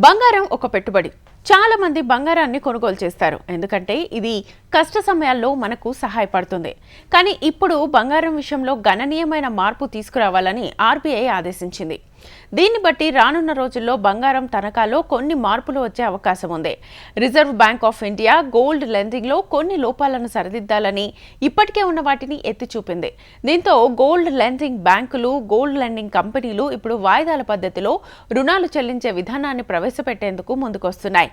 బంగారం ఒక పెట్టుబడి. చాలా మంది బంగారాన్ని కొనుగోలు చేస్తారు, ఎందుకంటే ఇది కష్ట సమయాల్లో మనకు సహాయపడుతుంది. కానీ ఇప్పుడు బంగారం విషయంలో గణనీయమైన మార్పు తీసుకురావాలని ఆర్బీఐ ఆదేశించింది. దీన్ని బట్టి రానున్న రోజుల్లో బంగారం తనఖాలో కొన్ని మార్పులు వచ్చే అవకాశం ఉంది. Reserve Bank of India gold లెండింగ్లో కొన్ని లోపాలను సరిదిద్దాలని ఇప్పటికే ఉన్న వాటిని ఎత్తి చూపింది. దీంతో గోల్డ్ లెండింగ్ బ్యాంకులు, గోల్డ్ లెండింగ్ కంపెనీలు ఇప్పుడు వాయిదాల పద్ధతిలో రుణాలు చెల్లించే విధానాన్ని ప్రవేశపెట్టేందుకు ముందుకొస్తున్నాయి.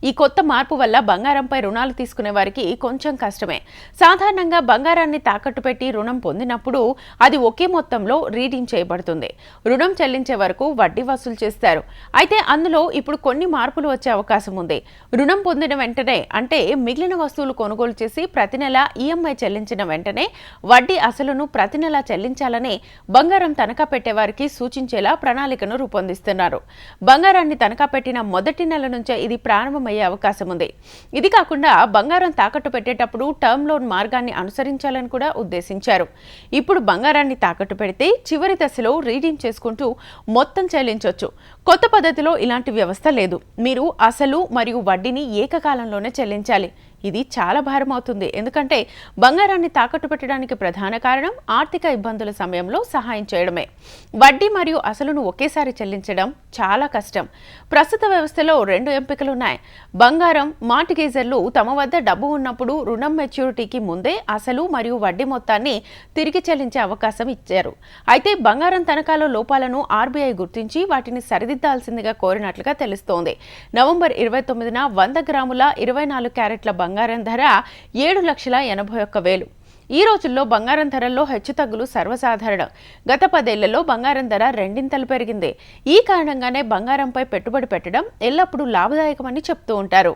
ఈ కొత్త మార్పు వల్ల బంగారంపై రుణాలు తీసుకునే వారికి కొంచెం కష్టమే. సాధారణంగా బంగారాన్ని తాకట్టు పెట్టి రుణం పొందినప్పుడు అది ఒకే మొత్తంలో రీడీమ్ చేయబడుతుంది. రుణం చెల్లించే వరకు వడ్డీ వసూలు చేస్తారు. అయితే అందులో ఇప్పుడు కొన్ని మార్పులు వచ్చే అవకాశం ఉంది. రుణం పొందిన వెంటనే, అంటే మిగిలిన వస్తువులు కొనుగోలు చేసి ప్రతి నెల ఈఎంఐ చెల్లించిన వెంటనే వడ్డీ అసలును ప్రతి నెల చెల్లించాలని బంగారం తనఖా పెట్టేవారికి సూచించేలా ప్రణాళికను రూపొందిస్తున్నారు. బంగారాన్ని తనఖా పెట్టిన మొదటి నెల నుంచే ఇది ప్రారంభమయ్యే అవకాశం ఉంది. ఇది కాకుండా బంగారం తాకట్టు పెట్టేటప్పుడు టర్మ్ లోన్ మార్గాన్ని అనుసరించాలని కూడా ఉద్దేశించారు. ఇప్పుడు బంగారాన్ని తాకట్టు పెడితే చివరి దశలో రీడీమ్ చేసుకుంటూ మొత్తం చెల్లించొచ్చు. కొత్త పద్ధతిలో ఇలాంటి వ్యవస్థ లేదు. మీరు అసలు మరియు వడ్డీని ఏకకాలంలోనే చెల్లించాలి. ఇది చాలా భారం అవుతుంది, ఎందుకంటే బంగారాన్ని తాకట్టు పెట్టడానికి ప్రధాన కారణం ఆర్థిక ఇబ్బందుల సమయంలో సహాయం చేయడమే. వడ్డీ మరియు అసలును ఒకేసారి చెల్లించడం చాలా కష్టం. ప్రస్తుత వ్యవస్థలో రెండు ఎంపికలున్నాయి. బంగారం మార్టిగేజర్లు తమ వద్ద డబ్బు ఉన్నప్పుడు రుణం మెచ్యూరిటీకి ముందే అసలు మరియు వడ్డీ మొత్తాన్ని తిరిగి చెల్లించే అవకాశం ఇచ్చారు. అయితే బంగారం తనఖాలో లోపాలను ఆర్బీఐ గుర్తించి వాటిని సరిదిద్దాల్సిందిగా కోరినట్లుగా తెలుస్తోంది. నవంబర్ 29న 100 గ్రాముల 24 క్యారెట్ల బంగారం ధర 7,81,000. ఈ రోజుల్లో బంగారం ధరల్లో హెచ్చుతగ్గులు సర్వసాధారణం. గత 10 ఏళ్లలో బంగారం ధర రెండింతలు పెరిగింది. ఈ కారణంగానే బంగారంపై పెట్టుబడి పెట్టడం ఎల్లప్పుడూ లాభదాయకమని చెప్తూ ఉంటారు.